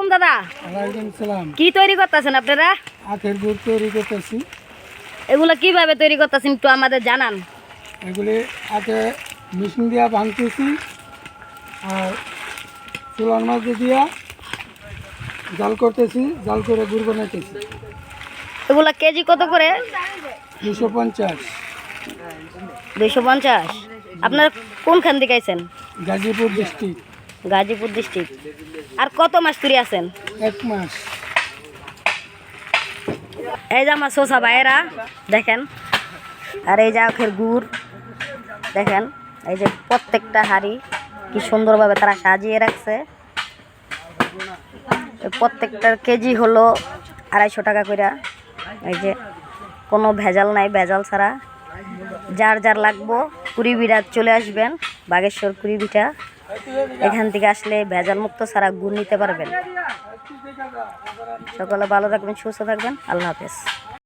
আলাইকুম দাদা। ওয়ালাইকুম সালাম। কি তৈরি করতেছেন আপনারা? আখের গুড় তৈরি করতেছি। এগুলো কিভাবে তৈরি করতেছেন একটু আমাদের জানান। এগুলি আখে মেশিন দিয়া ভাঙতেছি আর চুলার মাঝে দিয়া জাল করতেছি, জাল করে গুড় বানাইতেছি। এগুলা কেজি কত করে? 250। 250। আপনার কোনখান থেকে আইছেন? গাজীপুর ডিস্ট্রিক্ট। গাজীপুর ডিস্ট্রিক্ট। আর কত মাস তুরি আছেন? 1 মাস। এই যে আমার শোষা ভাইয়েরা দেখেন, আর এই যে আখের গুড় দেখেন, এই যে প্রত্যেকটা হাড়ি কি সুন্দরভাবে তারা সাজিয়ে রাখছে। প্রত্যেকটার কেজি হলো 250 টাকা করে। এই যে কোনো ভেজাল নাই, ভেজাল ছাড়া। যার যার লাগবো কুড়িবিড়া চলে আসবেন, বাগেশ্বর কুড়িবিটা। এখান থেকে আসলে ভেজাল মুক্ত ছাড়া গুড় নিতে পারবেন। সকলে ভালো থাকবেন, সুস্থ থাকবেন। আল্লাহ হাফেজ।